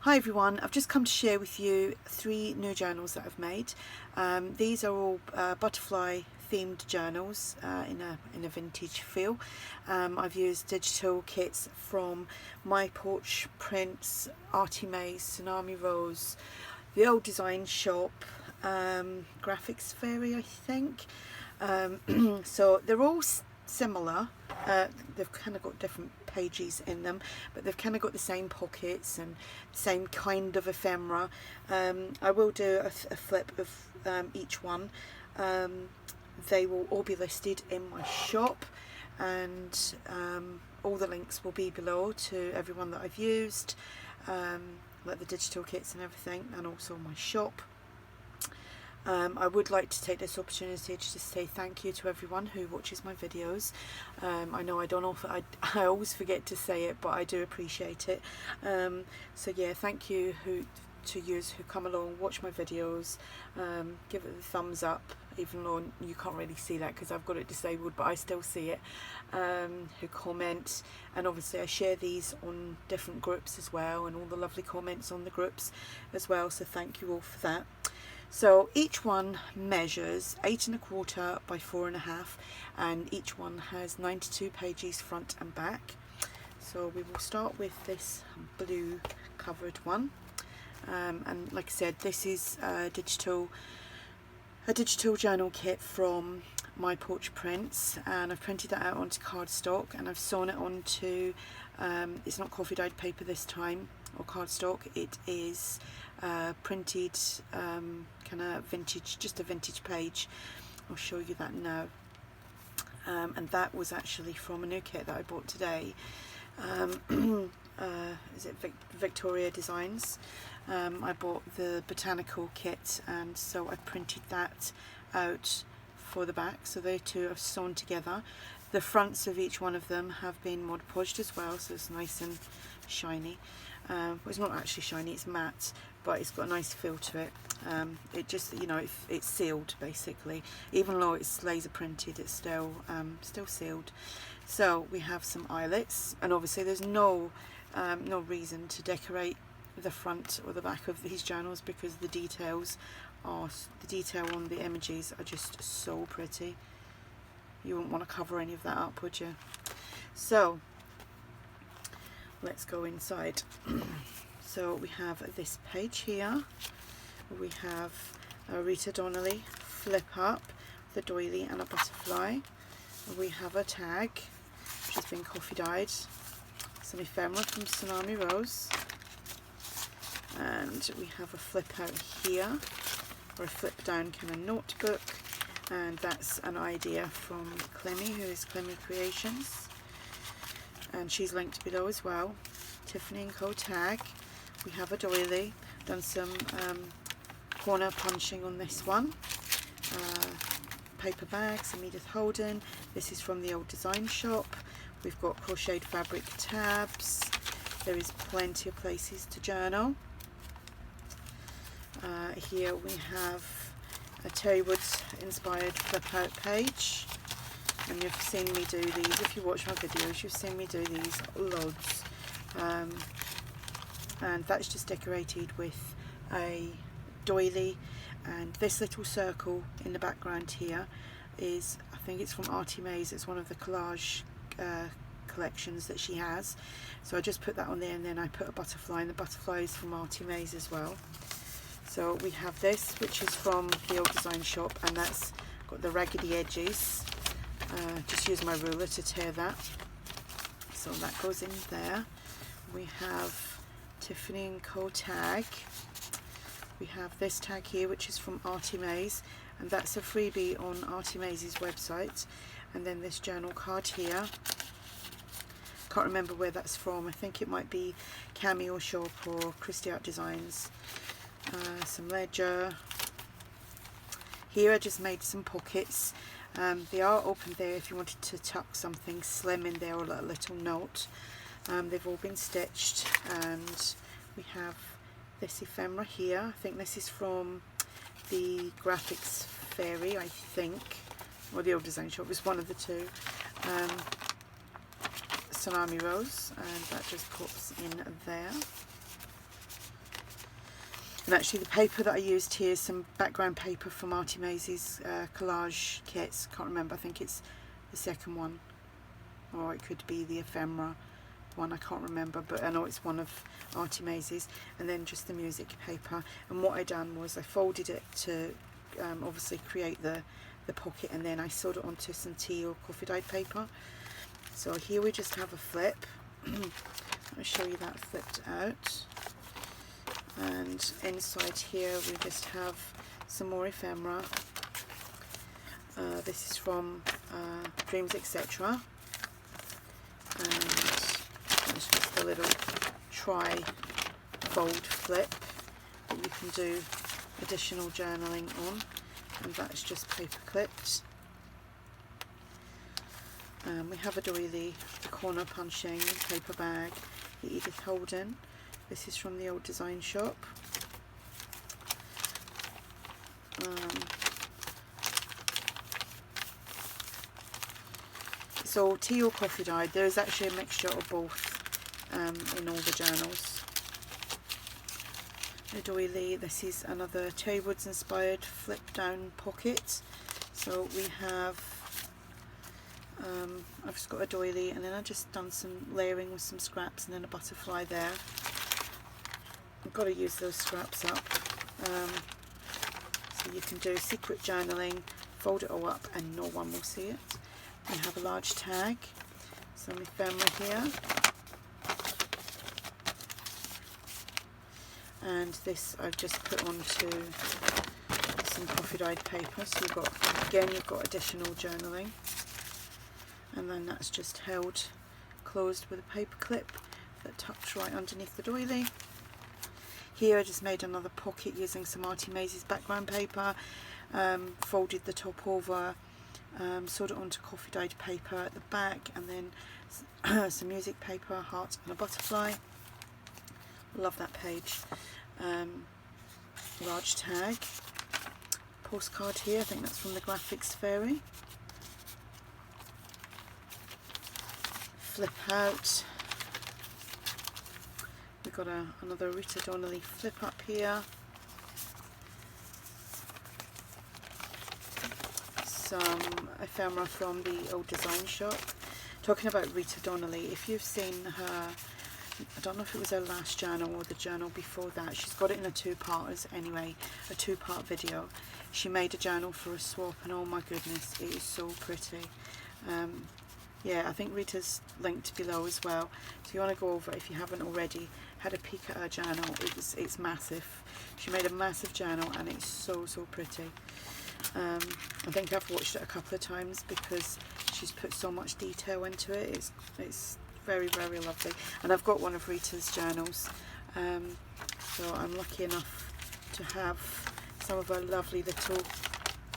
Hi everyone, I've just come to share with you 3 new journals that I've made. These are all butterfly themed journals in a vintage feel. I've used digital kits from My Porch Prints, Artie Mays, Tsunami Rose, the Old Design Shop, Graphics Fairy I think. So they're all similar. They've kind of got different pages in them, but they've kind of got the same pockets and same kind of ephemera. I will do a flip of each one. They will all be listed in my shop, and all the links will be below to everyone that I've used, like the digital kits and everything, and also my shop. I would like to take this opportunity to just say thank you to everyone who watches my videos. I know I don't often, I always forget to say it, but I do appreciate it. So yeah, thank you to you who come along, watch my videos, give it a thumbs up, even though you can't really see that because I've got it disabled, but I still see it, who comment, and obviously I share these on different groups as well, and all the lovely comments on the groups as well, so thank you all for that. So each one measures 8 1/4 by 4 1/2, and each one has 92 pages front and back. So we will start with this blue covered one, and like I said, this is a digital journal kit from My Porch Prints, and I've printed that out onto cardstock, and I've sewn it onto it's not coffee dyed paper this time or cardstock, it is printed kind of vintage, just a vintage page. I'll show you that now. And that was actually from a new kit that I bought today. Is it Victoria Designs? I bought the botanical kit, and so I printed that out for the back, so they two are sewn together. The fronts of each one of them have been Mod Podged as well, so it's nice and shiny. Well, it's not actually shiny, it's matte, but it's got a nice feel to it. It just, you know, it's sealed basically. Even though it's laser printed, it's still sealed. So we have some eyelets, and obviously there's no reason to decorate the front or the back of these journals because the detail on the images are just so pretty. You wouldn't want to cover any of that up, would you? So let's go inside. So we have this page here. We have a Rita Donnelly flip up, the doily and a butterfly. We have a tag which has been coffee dyed, some ephemera from Tsunami Rose, and we have a flip out here, or a flip down kind of notebook, and that's an idea from Clemmy, who is Clemmy Creations, and she's linked below as well. Tiffany & Co tag. We have a doily, done some corner punching on this one. Paper bags, some Edith Holden. This is from the Old Design Shop. We've got crocheted fabric tabs. There is plenty of places to journal. Here we have a Terri Woods inspired flip out page, and you've seen me do these. If you watch my videos, you've seen me do these loads. And that's just decorated with a doily, and this little circle in the background here is, I think it's from Artie Mays, it's one of the collage collections that she has, so I just put that on there, and then I put a butterfly, and the butterfly is from Artie Mays as well. So we have this, which is from the Old Design Shop, and that's got the raggedy edges. Just use my ruler to tear that, so that goes in there. We have Tiffany & Co tag. We have this tag here, which is from Artie Mays, and that's a freebie on Artie Mays' website. And then this journal card here, can't remember where that's from, I think it might be Cameo Shop or Christie Art Designs. Some ledger. Here I just made some pockets. They are open there if you wanted to tuck something slim in there, or a little note. They've all been stitched, and we have this ephemera here. I think this is from the Graphics Fairy, I think, or the Old Design Shop. It's one of the two. Tsunami Rose, and that just pops in there. And actually the paper that I used here is some background paper from Artie Maisie's collage kits. Can't remember, I think it's the second one, or it could be the ephemera one, I can't remember, but I know it's one of Artie Maisie's. And then just the music paper, and what I done was I folded it to obviously create the pocket, and then I sewed it onto some tea or coffee dyed paper. So here we just have a flip. I'll show you that flipped out, and inside here we just have some more ephemera. This is from Dreams Etc, and it's just a little tri-fold flip that you can do additional journaling on, and that's just paper clipped. We have a doily, the corner punching, paper bag, the Edith Holden. This is from the old design shop. It's all tea or coffee dyed. There is actually a mixture of both in all the journals. The doily, this is another Cherry Woods inspired flip down pocket. So we have I've just got a doily, and then I've just done some layering with some scraps and then a butterfly there. I've got to use those scraps up. So you can do secret journaling, fold it all up and no one will see it. We have a large tag, some ephemera here, and this I've just put onto some coffee dyed paper, so you've got additional journaling. And then that's just held closed with a paper clip that tucks right underneath the doily. Here I just made another pocket using some Artie Maisie's background paper, folded the top over, sewed it onto coffee dyed paper at the back, and then some music paper, heart and a butterfly. Love that page. Large tag, postcard here, I think that's from the Graphics Fairy. Flip out. We've got another Rita Donnelly flip up here. Some ephemera from the old design shop. Talking about Rita Donnelly, if you've seen her, I don't know if it was her last journal or the journal before that, she's got it in a two-parters anyway, a two-part video. She made a journal for a swap, and oh my goodness, it is so pretty. Yeah, I think Rita's linked below as well, so you want to go over it if you haven't already. Had a peek at her journal. It's massive. She made a massive journal and it's so pretty. I think I've watched it a couple of times because she's put so much detail into it. It's very lovely, and I've got one of Rita's journals, so I'm lucky enough to have some of her lovely little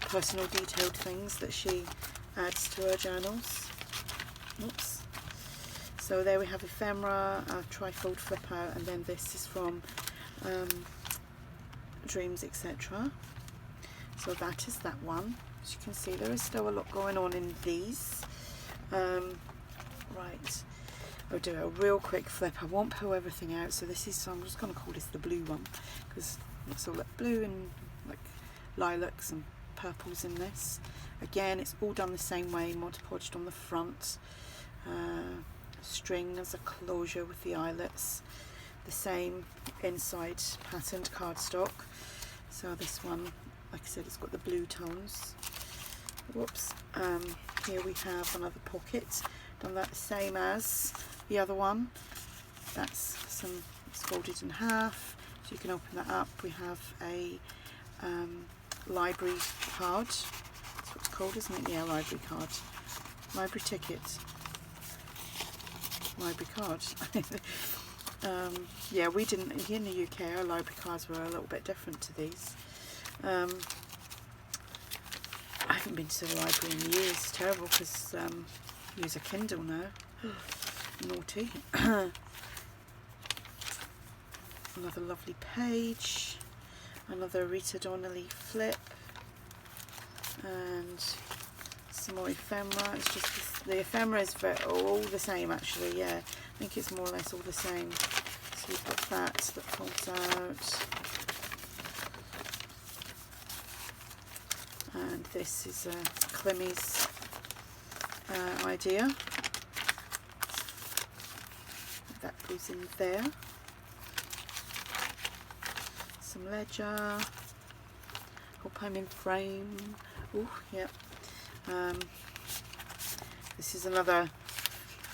personal detailed things that she adds to her journals. Oops. So there we have ephemera, a trifold flip out, and then this is from Dreams Etc. So that is that one. As you can see, there is still a lot going on in these. Right, I'll do a real quick flip. I won't pull everything out, so this is, so I'm just going to call this the blue one, because it's all like blue and like lilacs and purples in this. Again, it's all done the same way, Mod Podged on the front. String as a closure with the eyelets, the same inside patterned cardstock. So this one, like I said, it's got the blue tones. Whoops. Here we have another pocket, done that the same as the other one. That's it's folded in half, so you can open that up. We have a library card. That's what it's called, isn't it? Yeah, library card. Library ticket. Library card. Yeah, we didn't, here in the UK our library cards were a little bit different to these. I haven't been to the library in years. It's terrible because I use a Kindle now. Naughty. Another lovely page, another Rita Donnelly flip, and some more ephemera. It's just the ephemera is all the same actually. Yeah, I think it's more or less all the same. So you've got that folds out. and this is a climmies idea. That goes in there. Some ledger. Hope I'm in frame. Oh, yeah. This is another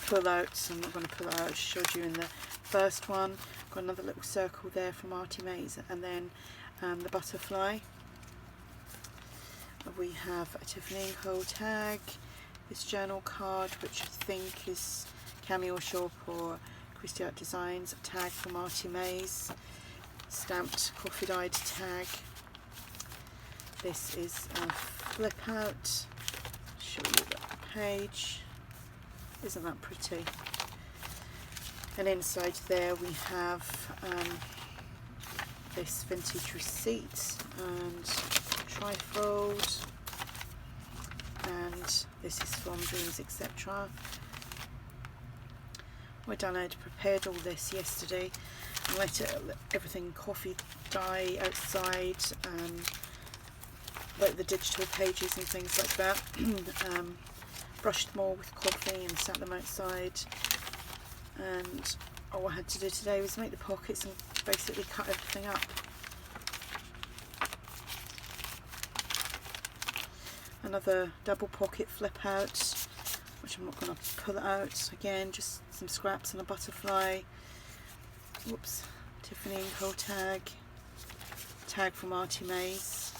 pull out, so I'm not going to pull it out. I showed you in the first one. Got another little circle there from Artie Mays, and then the butterfly. We have a Tiffany & Co tag, this journal card, which I think is Cameo Shop or Christy Art Designs, a tag from Artie Mays, stamped coffee dyed tag. This is a flip out, show you the page, isn't that pretty? And inside there we have this vintage receipt and trifold, and this is from Dreams Etc. I'd prepared all this yesterday and let everything coffee dye outside, like the digital pages and things like that. Brushed them all with coffee and sat them outside, and all I had to do today was make the pockets and basically cut everything up. Another double pocket flip out, which I'm not going to pull it out. Again, just some scraps and a butterfly. Whoops, Tiffany & Co tag from Artie Mays.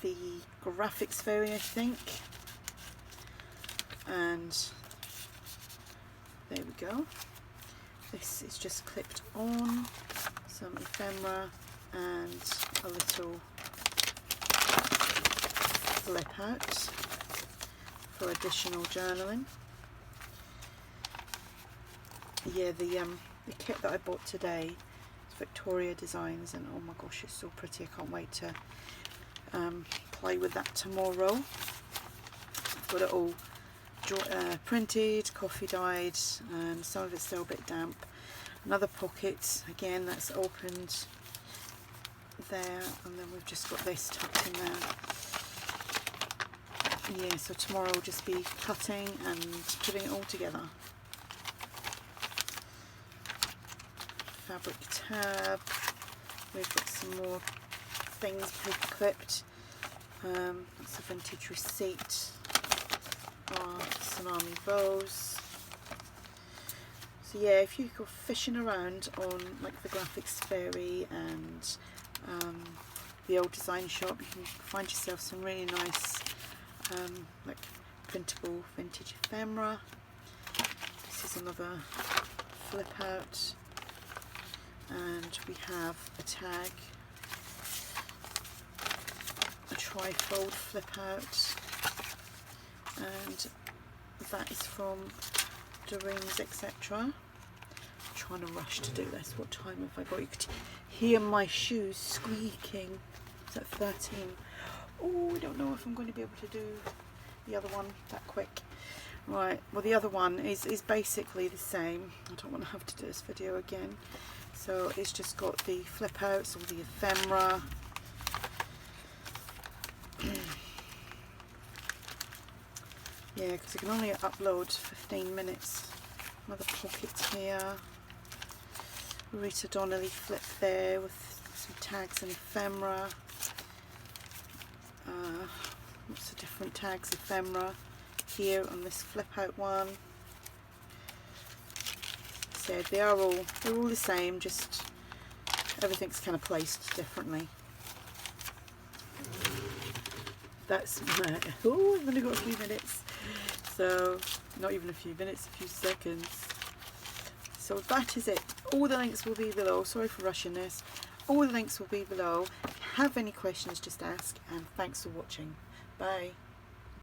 The graphics fairy, I think, and there we go. This is just clipped on, some ephemera and a little flip out for additional journaling. Yeah, the kit that I bought today is Victoria Designs, and oh my gosh, it's so pretty. I can't wait to play with that tomorrow. I've got it all printed, coffee dyed, and some of it's still a bit damp. Another pocket, again, that's opened there, and then we've just got this tucked in there. Yeah, so tomorrow will just be cutting and putting it all together. Fabric tab, we've got some more things paper clipped. That's a vintage receipt. Tsunami bows. So yeah, if you go fishing around on like the Graphics Fairy and the old design shop, you can find yourself some really nice like printable vintage ephemera. This is another flip out, and we have a tag, a trifold flip out, and that is from Dreams Etc. I'm trying to rush to do this. What time have I got? You could hear my shoes squeaking. It's at 13. Oh, I don't know if I'm going to be able to do the other one that quick. Right, well the other one is basically the same. I don't want to have to do this video again. So it's just got the flip outs, all the ephemera. Yeah, because I can only upload 15 minutes. Another pocket here. Rita Donnelly flip there with some tags and ephemera. Lots of different tags, ephemera here on this flip out one. So they're all the same, just everything's kind of placed differently. That's my, oh, I've only got a few minutes. So not even a few minutes, a few seconds. So that is it. All the links will be below. Sorry for rushing this. All the links will be below. If you have any questions, just ask, and thanks for watching. Bye.